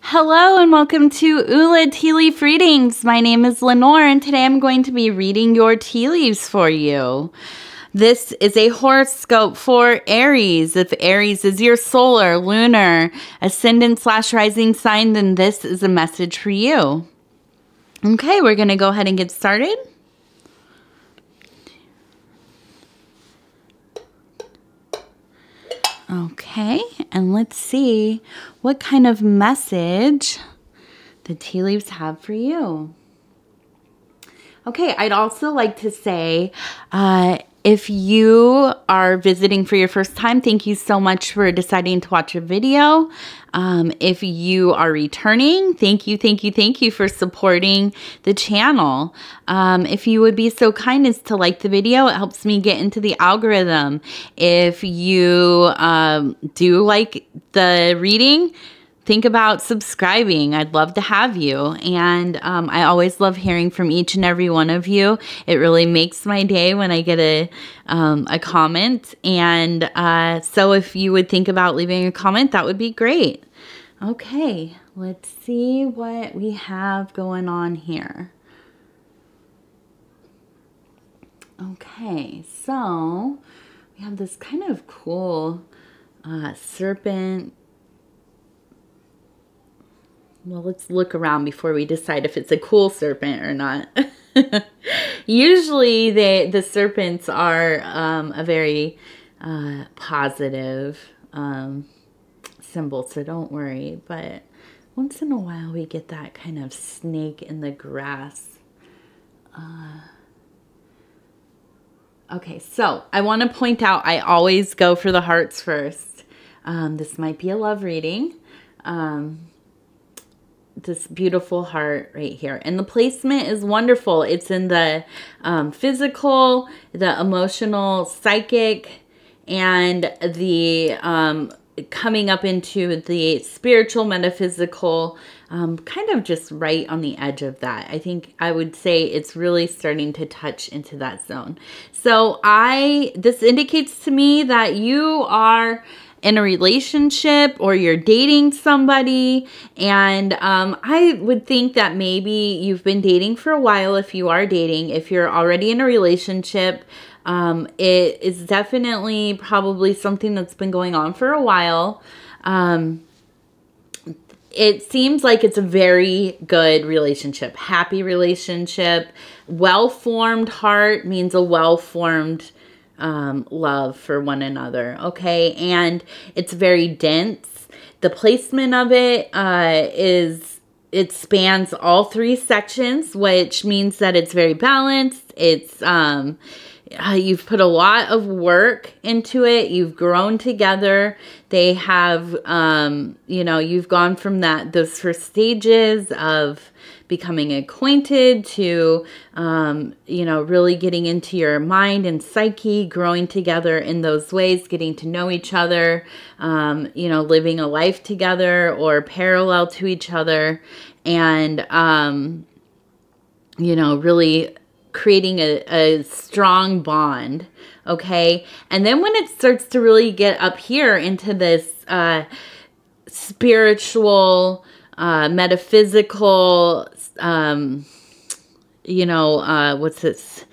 Hello and welcome to Ula Tea Leaf Readings. My name is Lenor and today I'm going to be reading your tea leaves for you. This is a horoscope for Aries. If Aries is your solar, lunar, ascendant/rising sign, then this is a message for you. Okay, we're going to go ahead and get started. Okay, and let's see what kind of message the tea leaves have for you. Okay, I'd also like to say, if you are visiting for your first time, thank you so much for deciding to watch a video. If you are returning, thank you for supporting the channel. If you would be so kind as to like the video, it helps me get into the algorithm. If you do like the reading, think about subscribing. I'd love to have you. And I always love hearing from each and every one of you. It really makes my day when I get a comment. And so if you would think about leaving a comment, that would be great. Okay, let's see what we have going on here. Okay, so we have this kind of cool serpent. Well, let's look around before we decide if it's a cool serpent or not. Usually the serpents are a very positive symbol, so don't worry. But once in a while we get that kind of snake in the grass. Okay, so I want to point out I always go for the hearts first. This might be a love reading. This beautiful heart right here, and the placement is wonderful. It's in the physical, the emotional, psychic, and the coming up into the spiritual, metaphysical, kind of just right on the edge of that. I think I would say it's really starting to touch into that zone. So this indicates to me that you are in a relationship or you're dating somebody, and I would think that maybe you've been dating for a while if you are dating. If you're already in a relationship, it is definitely probably something that's been going on for a while. It seems like it's a very good relationship, happy relationship. Well-formed heart means a well-formed love for one another. Okay. And it's very dense. The placement of it it spans all three sections, which means that it's very balanced. It's you've put a lot of work into it. You've grown together. They have you've gone from those first stages of becoming acquainted to, really getting into your mind and psyche, growing together in those ways, getting to know each other, living a life together or parallel to each other, and, really creating a strong bond. Okay. And then when it starts to really get up here into this, spiritual, metaphysical, what's this?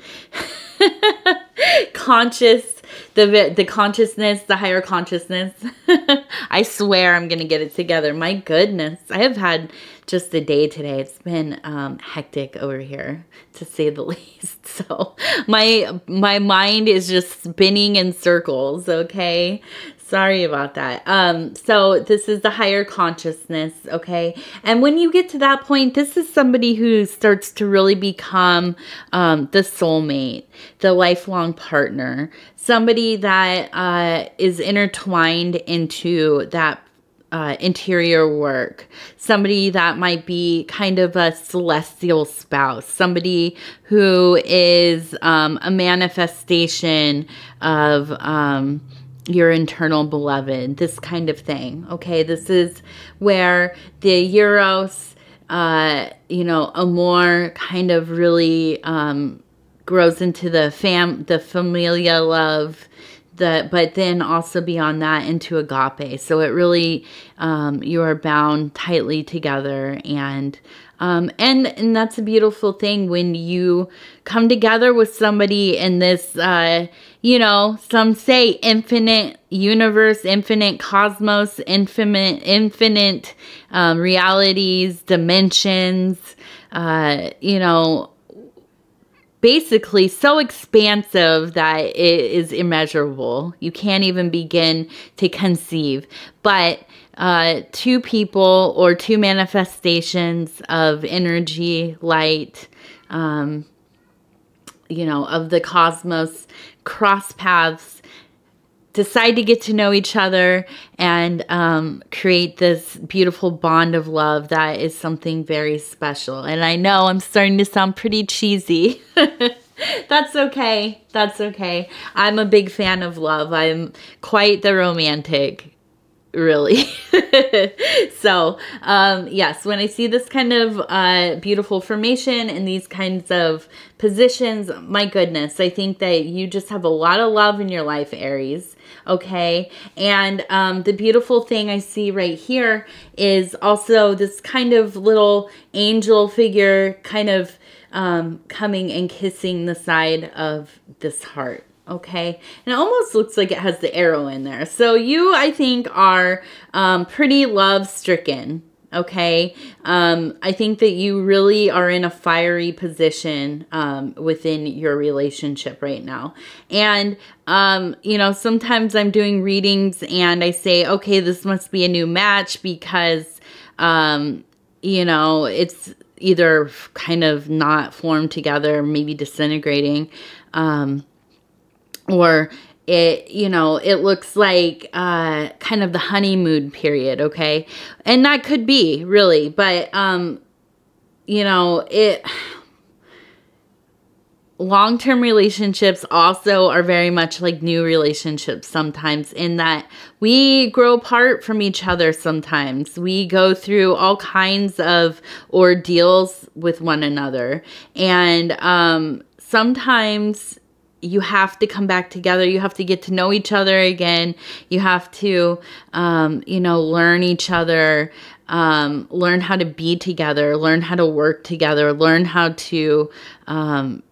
The consciousness, the higher consciousness. I swear I'm going to get it together. My goodness. I have had just a day today. It's been hectic over here, to say the least. So my mind is just spinning in circles, okay? Sorry about that. So this is the higher consciousness, okay? And when you get to that point, this is somebody who starts to really become the soulmate, the lifelong partner, somebody that is intertwined into that interior work, somebody that might be kind of a celestial spouse, somebody who is a manifestation of your internal beloved, this kind of thing. Okay, this is where the Eros, amor kind of really grows into the familial love, but then also beyond that into agape. So it really, you are bound tightly together, and that's a beautiful thing when you come together with somebody in this, you know, some say infinite universe, infinite cosmos, infinite realities, dimensions, you know, basically so expansive that it is immeasurable. You can't even begin to conceive. But two people or two manifestations of energy, light, you know, of the cosmos cross paths, decide to get to know each other, and create this beautiful bond of love that is something very special. And I know I'm starting to sound pretty cheesy. That's okay. That's okay. I'm a big fan of love. I'm quite the romantic, really. So, yes, when I see this kind of beautiful formation and these kinds of positions, my goodness, I think that you just have a lot of love in your life, Aries. Okay. And the beautiful thing I see right here is also this kind of little angel figure kind of coming and kissing the side of this heart. Okay. And it almost looks like it has the arrow in there. So you, I think, are pretty love stricken. Okay. I think that you really are in a fiery position within your relationship right now. And, you know, sometimes I'm doing readings and I say, okay, this must be a new match because, you know, it's either kind of not formed together, maybe disintegrating, or it, you know, it looks like kind of the honeymoon period, okay? And that could be, really, but, you know, long-term relationships also are very much like new relationships sometimes, in that we grow apart from each other sometimes. We go through all kinds of ordeals with one another, and sometimes you have to come back together. You have to get to know each other again. You have to, you know, learn each other, learn how to be together, learn how to work together, learn how to,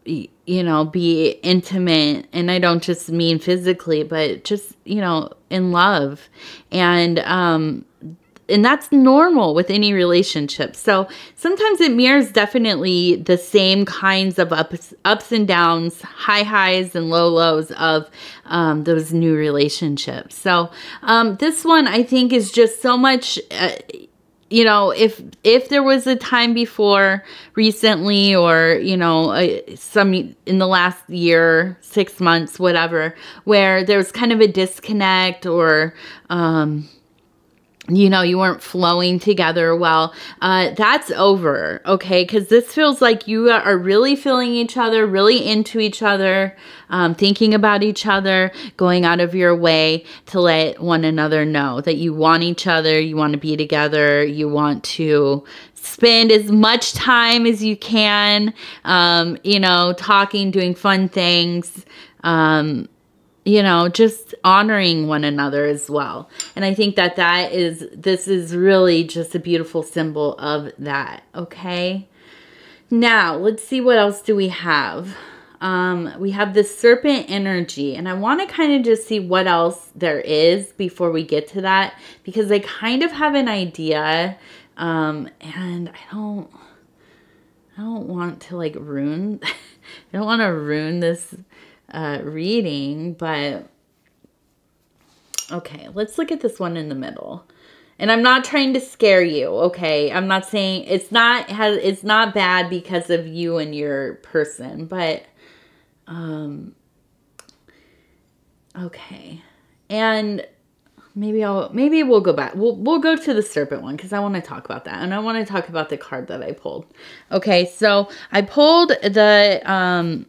you know, be intimate. And I don't just mean physically, but just, you know, in love. And that's normal with any relationship. So sometimes it mirrors definitely the same kinds of ups and downs, high highs and low lows of those new relationships. So this one, I think, is just so much, you know, if there was a time before recently, or, you know, some in the last year, 6 months, whatever, where there was kind of a disconnect, or, you know, you weren't flowing together well, that's over, okay? Because this feels like you are really feeling each other, really into each other, thinking about each other, going out of your way to let one another know that you want each other, you want to be together, you want to spend as much time as you can, you know, talking, doing fun things, you know, just honoring one another as well. And I think that this is really just a beautiful symbol of that, okay? Now, let's see, what else do we have? We have this serpent energy, and I want to kind of just see what else there is before we get to that, because I kind of have an idea, and I don't want to, like, ruin, I don't want to ruin this reading, but okay, let's look at this one in the middle. And I'm not trying to scare you, okay? I'm not saying it's not bad because of you and your person, but okay. And maybe we'll go back. We'll go to the serpent one because I want to talk about that, and I want to talk about the card that I pulled. Okay, so I pulled the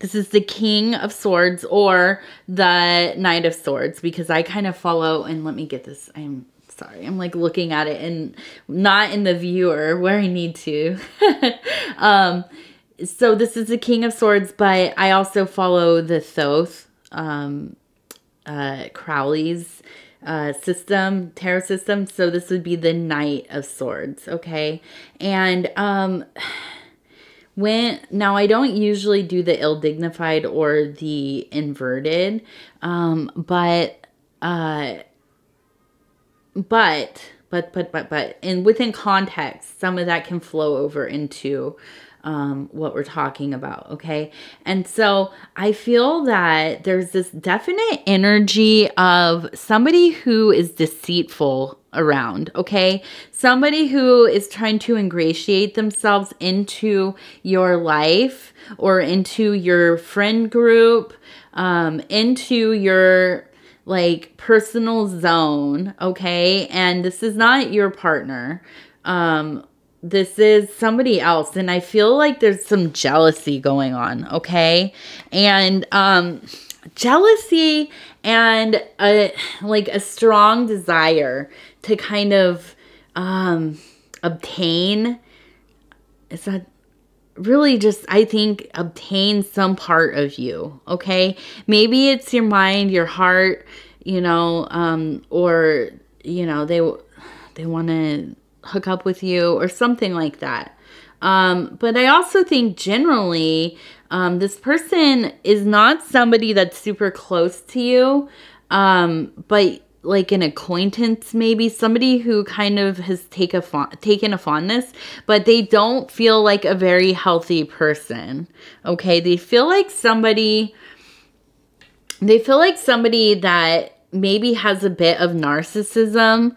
this is the King of Swords, or the Knight of Swords, because I kind of follow, and let me get this. I'm sorry. I'm like looking at it and not in the viewer where I need to. So this is the King of Swords, but I also follow the Thoth, Crowley's system, tarot system. So this would be the Knight of Swords, okay? And now I don't usually do the ill-dignified or the inverted, but and within context, some of that can flow over into what we're talking about, okay? And so I feel that there's this definite energy of somebody who is deceitful around, okay? Somebody who is trying to ingratiate themselves into your life or into your friend group, into your like personal zone, okay? And this is not your partner. This is somebody else. And I feel like there's some jealousy going on, okay? And jealousy and like a strong desire to kind of obtain, is that really just, I think, obtain some part of you, okay? Maybe it's your mind, your heart, you know, or, you know, they want to hook up with you or something like that. But I also think generally, this person is not somebody that's super close to you, but like an acquaintance, maybe somebody who kind of has taken a fondness, but they don't feel like a very healthy person. Okay. They feel like somebody that maybe has a bit of narcissism.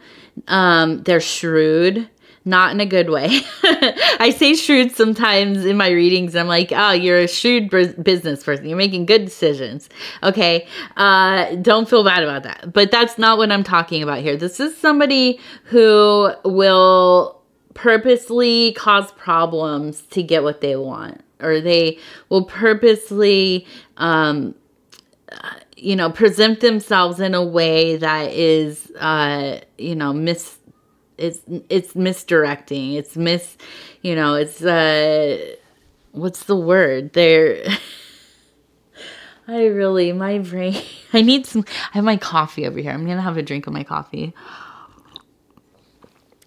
They're shrewd. Not in a good way. I say shrewd sometimes in my readings. I'm like, oh, you're a shrewd business person. You're making good decisions. Okay. Don't feel bad about that. But that's not what I'm talking about here. This is somebody who will purposely cause problems to get what they want. Or they will purposely, you know, present themselves in a way that is, you know, it's misdirecting. It's you know, it's, what's the word? My brain, I have my coffee over here. I'm going to have a drink of my coffee.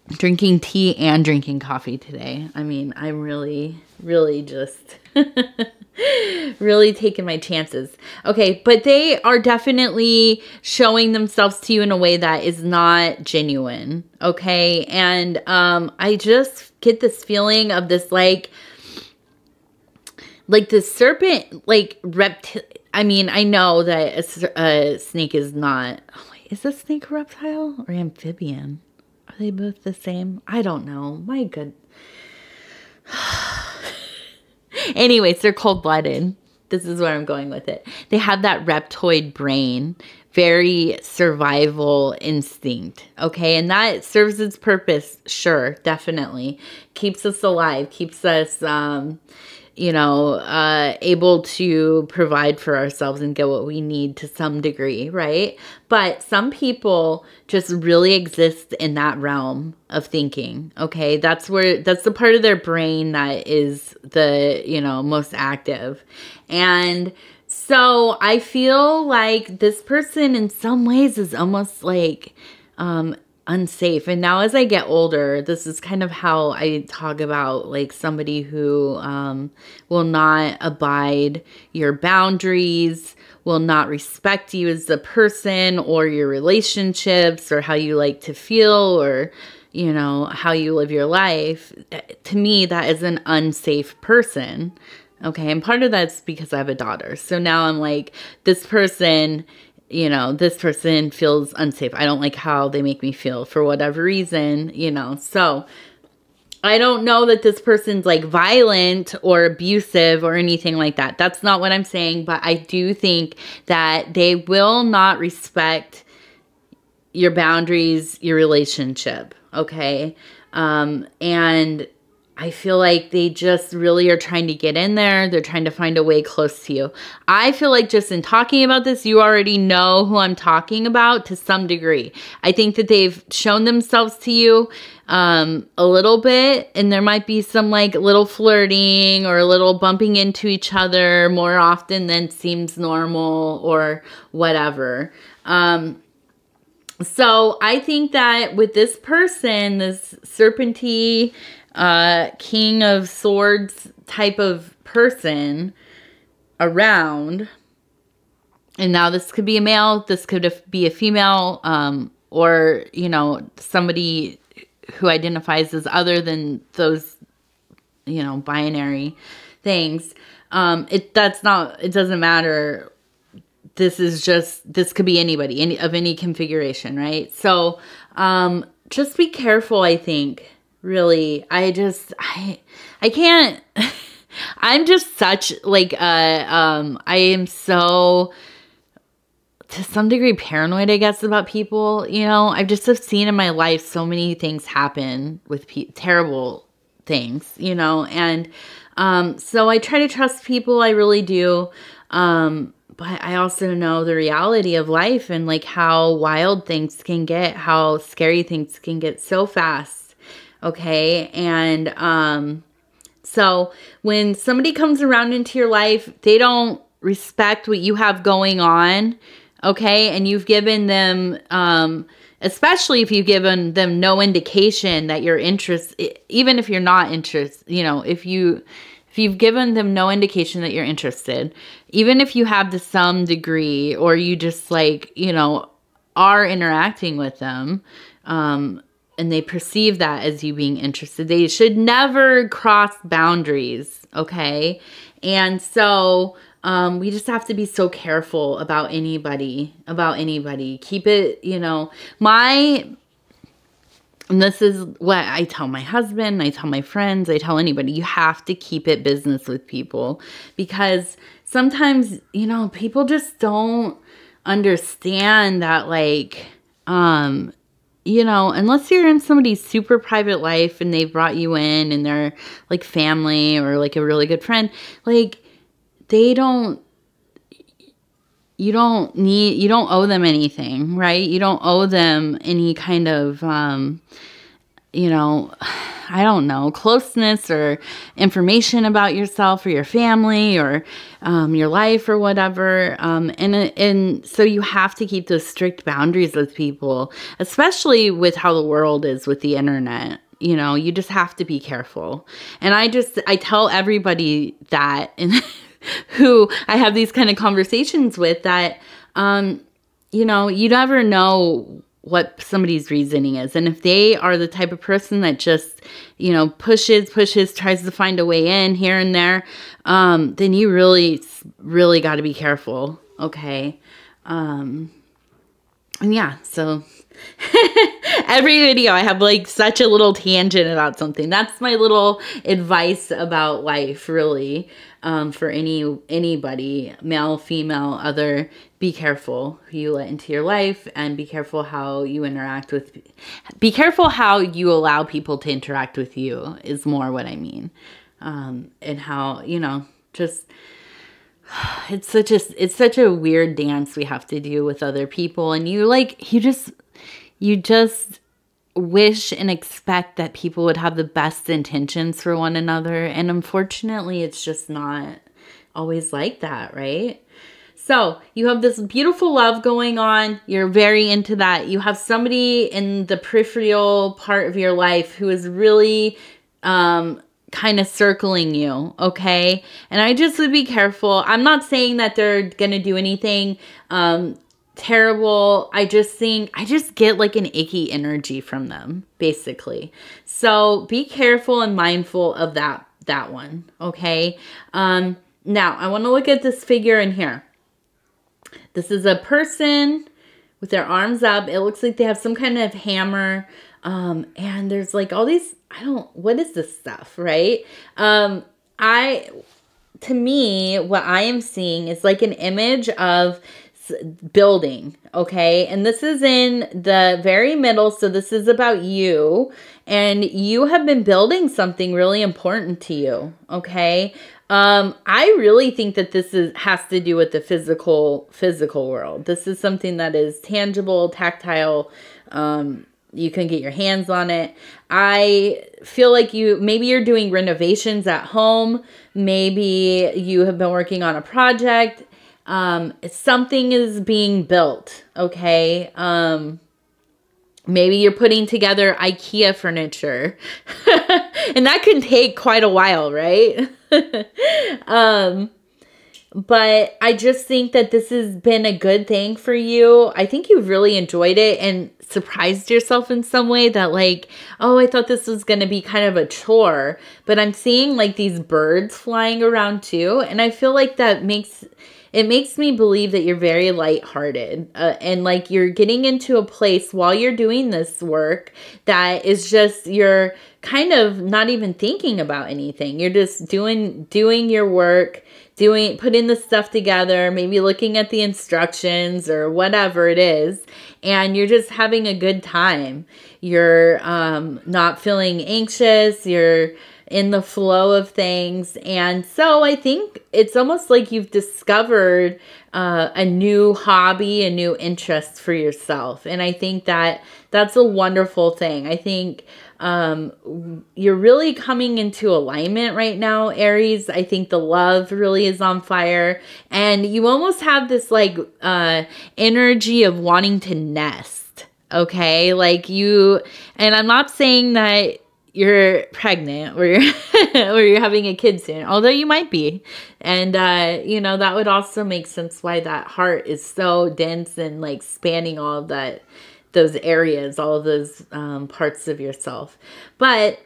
Drinking tea and drinking coffee today. I mean, I'm really just really taking my chances. Okay, but they are definitely showing themselves to you in a way that is not genuine. Okay, and I just get this feeling of this like this serpent, like I mean, I know that a snake is not. Oh wait, is a snake a reptile or amphibian? Are they both the same? I don't know. My good. Anyways, they're cold-blooded. This is where I'm going with it. They have that reptoid brain, very survival instinct, okay? And that serves its purpose, sure, definitely. Keeps us alive, keeps us, you know, able to provide for ourselves and get what we need to some degree, right? But some people just really exist in that realm of thinking, okay? That's the part of their brain that is the, you know, most active. And so I feel like this person in some ways is almost like, unsafe. And now as I get older, this is kind of how I talk about like somebody who will not abide your boundaries, will not respect you as a person or your relationships or how you like to feel or, you know, how you live your life. To me, that is an unsafe person. Okay. And part of that's because I have a daughter. So now I'm like, this person, you know, this person feels unsafe. I don't like how they make me feel for whatever reason, you know. So I don't know that this person's like violent or abusive or anything like that. That's not what I'm saying. But I do think that they will not respect your boundaries, your relationship. Okay. And I feel like they just really are trying to get in there. They're trying to find a way close to you. I feel like just in talking about this, you already know who I'm talking about to some degree. I think that they've shown themselves to you a little bit, and there might be some like little flirting or a little bumping into each other more often than seems normal or whatever. So I think that with this person, this serpenty, King of Swords type of person around, and now this could be a male, this could be a female, or, you know, somebody who identifies as other than those, you know, binary things. It doesn't matter. This could be anybody, of any configuration, right? So, just be careful, I think, really. I can't, I'm just such, like, I am so, to some degree, paranoid, I guess, about people, you know? I just have seen in my life so many things happen with terrible things, you know? And, so I try to trust people, I really do. But I also know the reality of life and like how wild things can get, how scary things can get so fast. Okay. And, so when somebody comes around into your life, they don't respect what you have going on. Okay. And you've given them, especially if you've given them no indication that you're interested, even if you're not interested, you know, if you've given them no indication that you're interested, even if you have to some degree, or you just like, you know, are interacting with them, and they perceive that as you being interested, they should never cross boundaries. Okay. And so, we just have to be so careful about anybody. Keep it, you know, and this is what I tell my husband, I tell my friends, I tell anybody, you have to keep it business with people, because sometimes, you know, people just don't understand that, like, you know, unless you're in somebody's super private life and they've brought you in and they're like family or like a really good friend, like you don't owe them anything, right? You don't owe them any kind of, you know, I don't know, closeness or information about yourself or your family or your life or whatever. And so you have to keep those strict boundaries with people, especially with how the world is with the internet. You know, you just have to be careful. And I tell everybody that, and who I have these kind of conversations with, that, you know, you never know what somebody's reasoning is. And if they are the type of person that just, you know, pushes, tries to find a way in here and there, then you really, really got to be careful. Okay. And yeah, so every video I have like such a little tangent about something. That's my little advice about life, really. For anybody, male, female, other, be careful who you let into your life, and be careful how you interact with, be careful how you allow people to interact with you, is more what I mean. And how, you know, just, it's such a weird dance we have to do with other people. And you just wish and expect that people would have the best intentions for one another. And unfortunately, it's just not always like that, right? So you have this beautiful love going on. You're very into that. You have somebody in the peripheral part of your life who is really kind of circling you, okay? And I just would be careful. I'm not saying that they're going to do anything terrible. I just get like an icky energy from them, basically. So be careful and mindful of that one, okay? Now I want to look at this figure in here. This is a person with their arms up. It looks like they have some kind of hammer. And there's like all these, what is this stuff, right? To me, what I am seeing is like an image of building, okay? And this is in the very middle, so this is about you, and you have been building something really important to you, okay? I really think that this has to do with the physical world. This is something that is tangible, tactile. You can get your hands on it. I feel like maybe you're doing renovations at home. Maybe you have been working on a project. Something is being built, okay? Maybe you're putting together IKEA furniture. And that can take quite a while, right? But I just think that this has been a good thing for you. I think you've really enjoyed it and surprised yourself in some way that like, oh, I thought this was going to be kind of a chore. But I'm seeing like these birds flying around too. And I feel like that makes me believe that you're very lighthearted and like you're getting into a place while you're doing this work that is just, you're kind of not even thinking about anything. You're just doing your work, putting the stuff together, maybe looking at the instructions or whatever it is. And you're just having a good time. You're not feeling anxious. You're in the flow of things. And so I think it's almost like you've discovered a new hobby, a new interest for yourself. And I think that that's a wonderful thing. I think you're really coming into alignment right now, Aries. I think the love really is on fire. And you almost have this like energy of wanting to nest. Okay? Like and I'm not saying that you're pregnant or you're having a kid soon, although you might be. And, you know, that would also make sense why that heart is so dense and like spanning all of those areas, all of those parts of yourself. But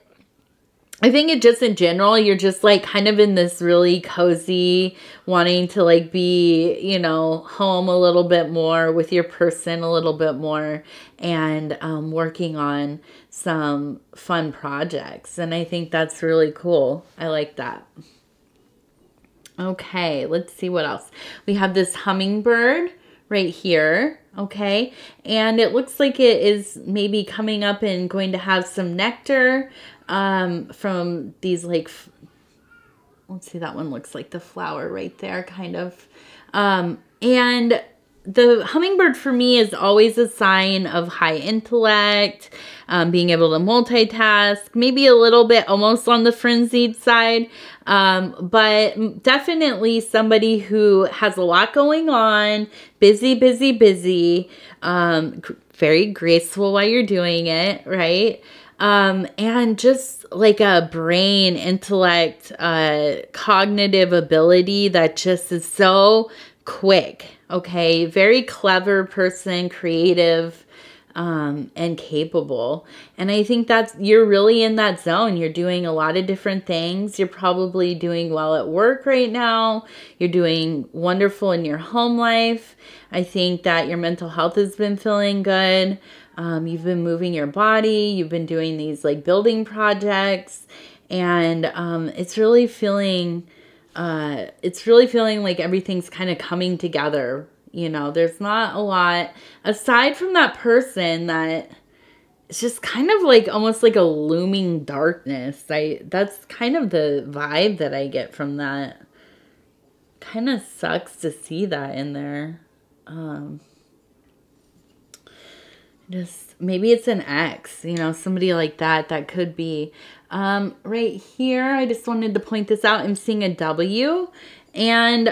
I think it just in general, you're just like kind of in this really cozy, wanting to like be, you know, home a little bit more with your person a little bit more and working on some fun projects. And I think that's really cool. I like that. Okay, let's see what else. We have this hummingbird right here. Okay, and it looks like it is maybe coming up and going to have some nectar from these like, let's see, that one looks like the flower right there, kind of. And the hummingbird for me is always a sign of high intellect, being able to multitask, maybe a little bit almost on the frenzied side, but definitely somebody who has a lot going on, busy, very graceful while you're doing it, right? And just like a brain, intellect, cognitive ability that just is so quick. Okay, very clever person, creative, and capable. And I think you're really in that zone. You're doing a lot of different things. You're probably doing well at work right now. You're doing wonderful in your home life. I think that your mental health has been feeling good. You've been moving your body. You've been doing these like building projects, and it's really feeling like everything's kind of coming together. You know, there's not a lot aside from that person that it's just kind of like almost like a looming darkness. That's kind of the vibe that I get from that. Kind of sucks to see that in there. Just maybe it's an ex, you know, somebody like that could be. Right here, I just wanted to point this out. I'm seeing a W. And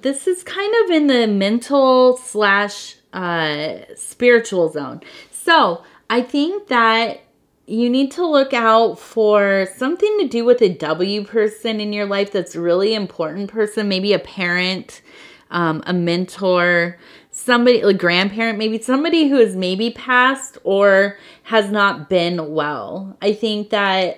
this is kind of in the mental / spiritual zone. So I think that you need to look out for something to do with a W person in your life that's a really important person. Maybe a parent, a mentor, somebody, a grandparent, maybe somebody who has maybe passed or has not been well. I think that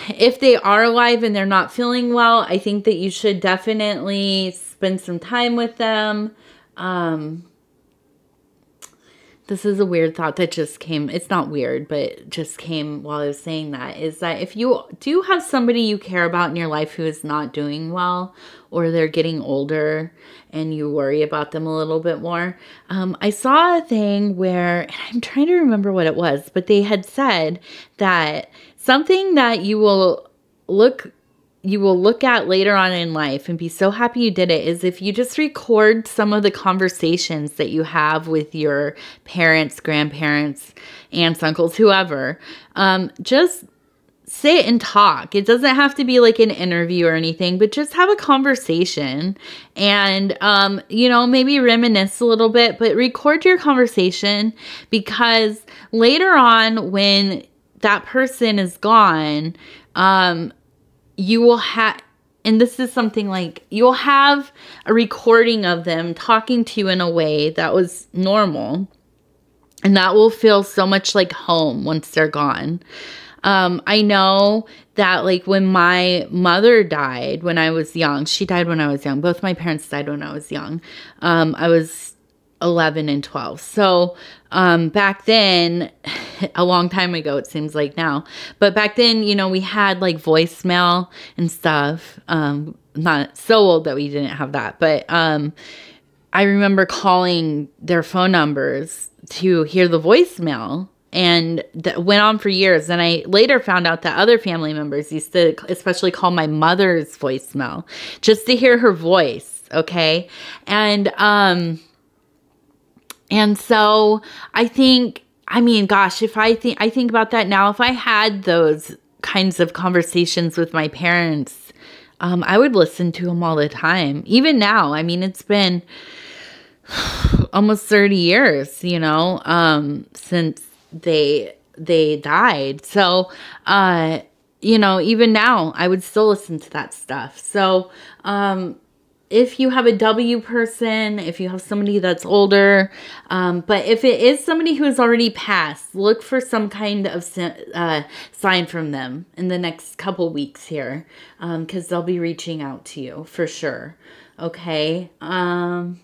if they are alive and they're not feeling well, I think that you should definitely spend some time with them. The this is a weird thought that just came. It's not weird, but it just came while I was saying that, is that if you do have somebody you care about in your life who is not doing well, or they're getting older and you worry about them a little bit more. I saw a thing where, and I'm trying to remember what it was, but they had said that something that you will look at later on in life and be so happy you did it is if you just record some of the conversations that you have with your parents, grandparents, aunts, uncles, whoever. Just sit and talk. It doesn't have to be like an interview or anything, but just have a conversation and, you know, maybe reminisce a little bit, but record your conversation, because later on when that person is gone, you will have, and this is something like, you'll have a recording of them talking to you in a way that was normal, and that will feel so much like home once they're gone. I know that like when my mother died when I was young, she died when I was young. Both my parents died when I was young. I was 11 and 12. So, back then, a long time ago, it seems like now, but back then, you know, we had like voicemail and stuff. Not so old that we didn't have that, but, I remember calling their phone numbers to hear the voicemail. And that went on for years. And I later found out that other family members used to especially call my mother's voicemail just to hear her voice. Okay. And so I think, I mean, gosh, if I think about that now, if I had those kinds of conversations with my parents, I would listen to them all the time. Even now, I mean, it's been almost 30 years, you know, since they died. So, you know, even now I would still listen to that stuff. So, if you have a W person, if you have somebody that's older, but if it is somebody who has already passed, look for some kind of sign from them in the next couple weeks here, because they'll be reaching out to you for sure. Okay. And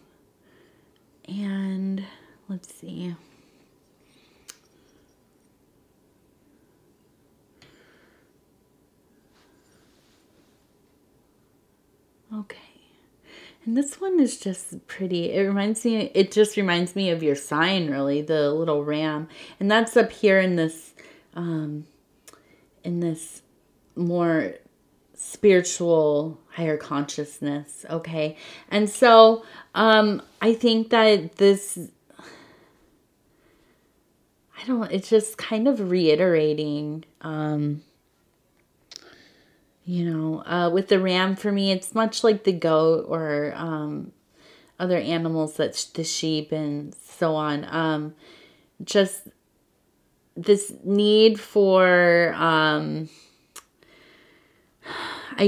let's see. Okay. And this one is just pretty. It just reminds me of your sign, really, the little ram. And that's up here in this more spiritual, higher consciousness, okay? And so, I think that this, it's just kind of reiterating, you know, with the ram, for me, it's much like the goat or other animals, that's the sheep and so on. Just this need for, I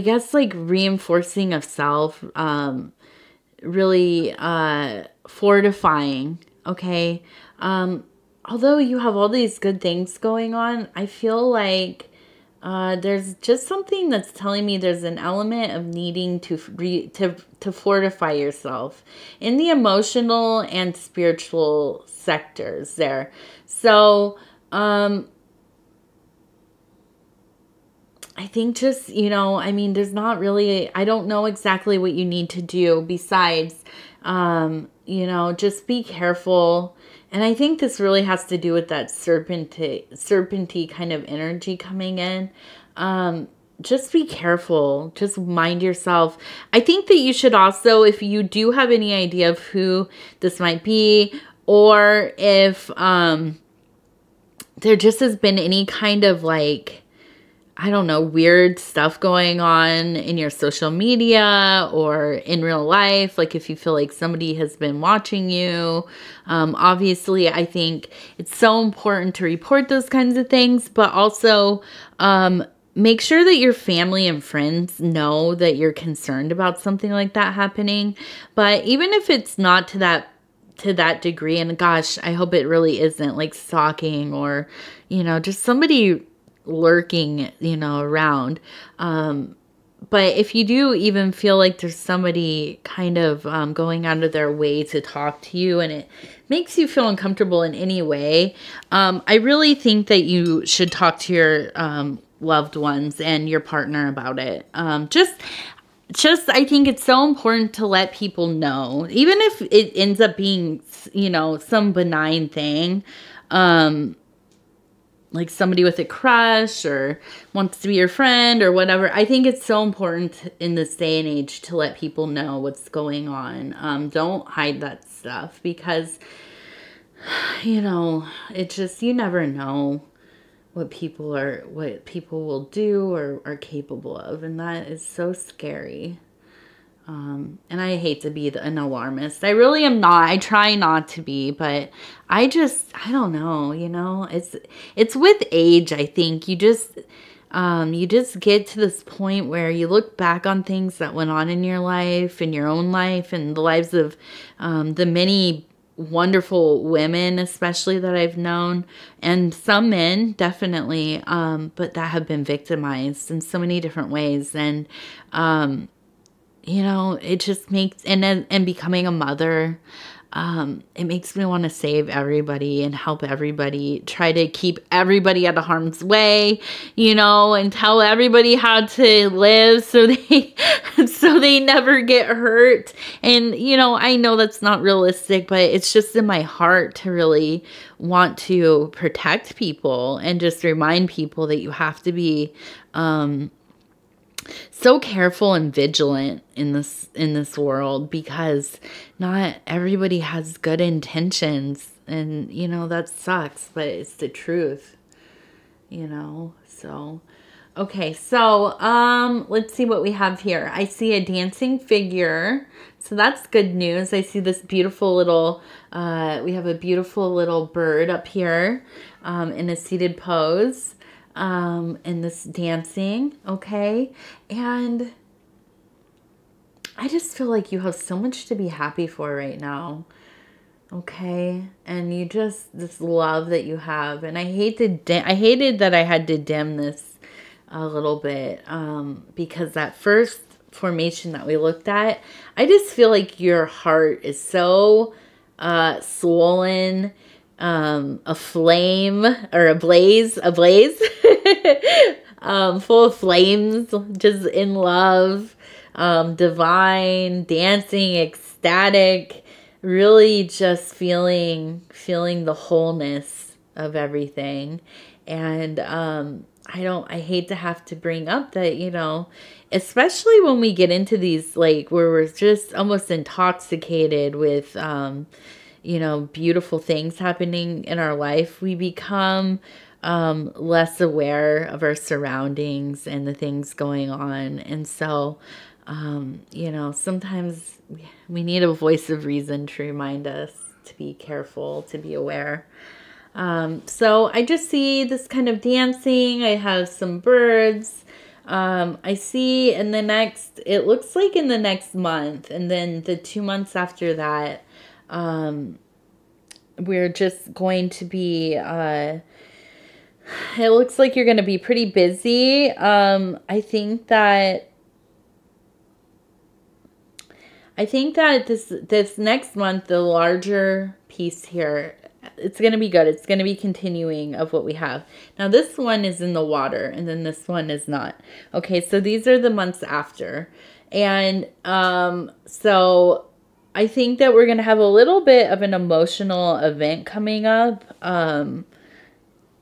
guess, like reinforcing of self, really fortifying, okay? Although you have all these good things going on, I feel like there's just something that's telling me there's an element of needing to fortify yourself in the emotional and spiritual sectors there. So, I think just, you know, I mean, there's not really, I don't know exactly what you need to do besides, you know, just be careful. And I think this really has to do with that serpenty kind of energy coming in. Just be careful. Just mind yourself. I think that you should also, if you do have any idea of who this might be, or if there just has been any kind of like, I don't know, weird stuff going on in your social media or in real life. Like if you feel like somebody has been watching you, obviously I think it's so important to report those kinds of things, but also, make sure that your family and friends know that you're concerned about something like that happening. But even if it's not to that degree, and gosh, I hope it really isn't like stalking or, you know, just somebody lurking, you know, around. but if you do even feel like there's somebody kind of going out of their way to talk to you and it makes you feel uncomfortable in any way, I really think that you should talk to your loved ones and your partner about it. Just, I think it's so important to let people know, even if it ends up being, you know, some benign thing, like somebody with a crush or wants to be your friend or whatever. I think it's so important in this day and age to let people know what's going on. Don't hide that stuff because, you know, it just, you never know what people will do or are capable of. And that is so scary. And I hate to be an alarmist. I really am not. I try not to be, but I don't know, you know, it's with age. I think you just get to this point where you look back on things that went on in your life, in your own life, and the lives of, the many wonderful women, especially that I've known, and some men definitely, but that have been victimized in so many different ways. And, you know, it just makes, and becoming a mother, it makes me want to save everybody and help everybody, try to keep everybody out of harm's way, you know, and tell everybody how to live so they never get hurt. And, you know, I know that's not realistic, but it's just in my heart to really want to protect people and just remind people that you have to be, so careful and vigilant in this world, because not everybody has good intentions, and you know that sucks, but it's the truth, you know. So okay, so let's see what we have here. I see a dancing figure, so that's good news. I see this beautiful little we have a beautiful little bird up here in a seated pose. And this dancing, okay? And I just feel like you have so much to be happy for right now, okay? And you just, this love that you have, and I hated that I had to dim this a little bit, because that first formation that we looked at, I just feel like your heart is so swollen, aflame or ablaze, full of flames, just in love, divine, dancing, ecstatic, really just feeling the wholeness of everything. And I hate to have to bring up that, you know, especially when we get into these, like, where we're just almost intoxicated with you know, beautiful things happening in our life, we become less aware of our surroundings and the things going on. And so, you know, sometimes we need a voice of reason to remind us to be careful, to be aware. So I just see this kind of dancing. I have some birds. I see in the next, it looks like in the next month, and then the 2 months after that, we're just going to be, it looks like you're going to be pretty busy. I think that this next month, the larger piece here, it's going to be good. It's going to be continuing of what we have. Now this one is in the water, and then this one is not. Okay, so these are the months after. And so I think that we're going to have a little bit of an emotional event coming up. And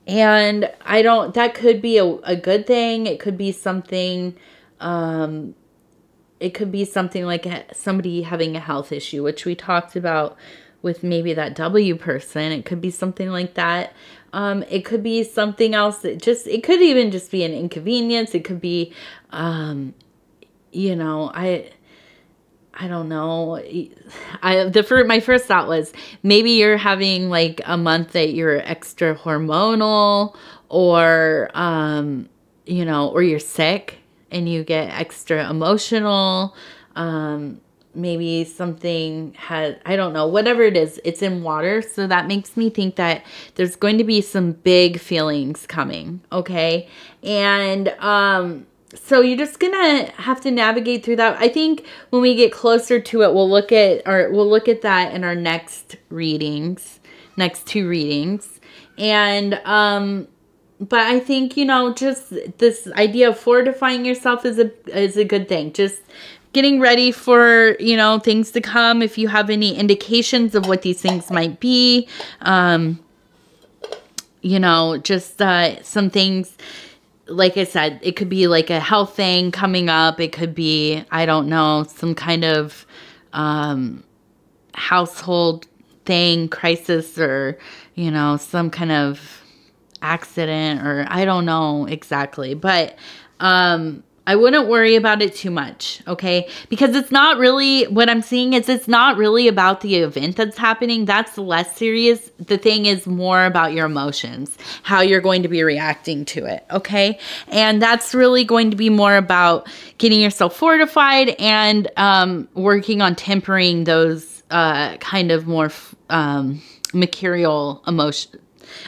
that could be a good thing. It could be something, like somebody having a health issue, which we talked about with maybe that W person. It could be something like that. It could be something else that it could even just be an inconvenience. It could be, you know, I don't know. My first thought was maybe you're having like a month that you're extra hormonal, or, you know, or you're sick and you get extra emotional. Maybe something I don't know, whatever it is, it's in water. So that makes me think that there's going to be some big feelings coming. Okay. And, So you're just gonna have to navigate through that. I think when we get closer to it, we'll look at that in our next readings, next 2 readings. And but I think, you know, just this idea of fortifying yourself is a good thing. Just getting ready for, you know, things to come. If you have any indications of what these things might be, you know, just some things. Like I said, it could be like a health thing coming up. It could be, I don't know, some kind of household thing, crisis, or, you know, some kind of accident, or I don't know exactly. But I wouldn't worry about it too much, okay? Because it's not really, what I'm seeing is it's not really about the event that's happening. That's less serious. The thing is more about your emotions, how you're going to be reacting to it, okay? And that's really going to be more about getting yourself fortified and working on tempering those kind of more mercurial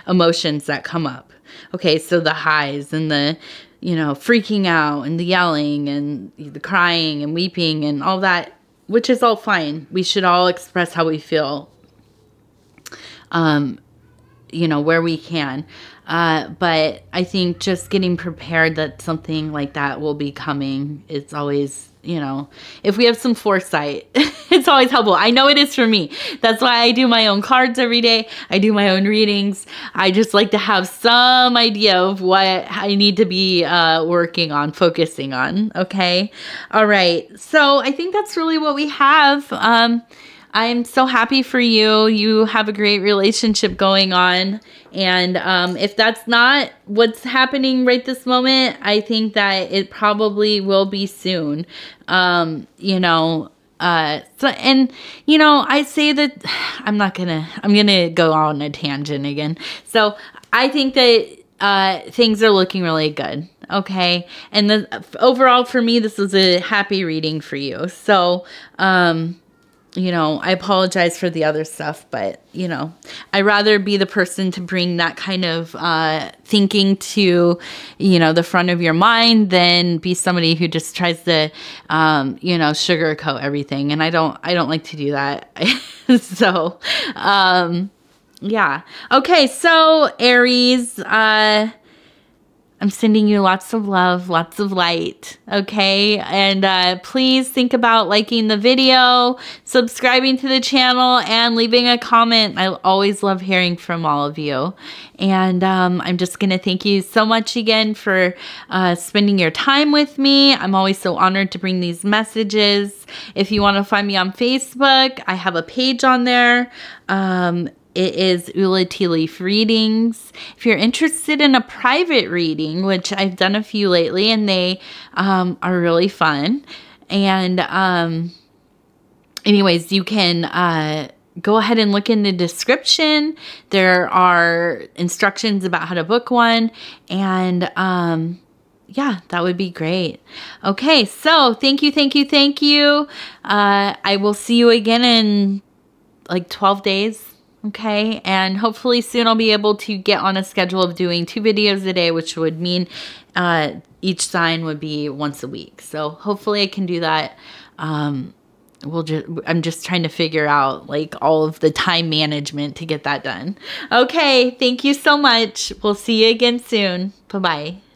emotions that come up. Okay, so the highs and the, you know, freaking out and the yelling and the crying and weeping and all that, which is all fine. We should all express how we feel, you know, where we can. But I think just getting prepared that something like that will be coming is always, you know, if we have some foresight, it's always helpful. I know it is for me. That's why I do my own cards every day. I do my own readings. I just like to have some idea of what I need to be working on, focusing on. Okay. All right. So I think that's really what we have. I'm so happy for you. You have a great relationship going on. And if that's not what's happening right this moment, I think that it probably will be soon. You know, and you know, I say that I'm gonna go on a tangent again. So I think that things are looking really good. Okay. And overall for me, this was a happy reading for you. So, you know, I apologize for the other stuff, but, you know, I'd rather be the person to bring that kind of thinking to, you know, the front of your mind than be somebody who just tries to, you know, sugarcoat everything. And I don't like to do that. So, yeah. Okay. So Aries, I'm sending you lots of love, lots of light, okay? And please think about liking the video, subscribing to the channel, and leaving a comment. I always love hearing from all of you. And I'm just going to thank you so much again for spending your time with me. I'm always so honored to bring these messages. If you want to find me on Facebook, I have a page on there. It is Ula Tea Leaf Readings. If you're interested in a private reading, which I've done a few lately, and they are really fun. And anyways, you can go ahead and look in the description. There are instructions about how to book one. And yeah, that would be great. Okay, so thank you, thank you, thank you. I will see you again in like 12 days. Okay, and hopefully soon I'll be able to get on a schedule of doing 2 videos a day, which would mean each sign would be once a week. So hopefully I can do that. I'm just trying to figure out like all of the time management to get that done. Okay, thank you so much. We'll see you again soon. Bye-bye.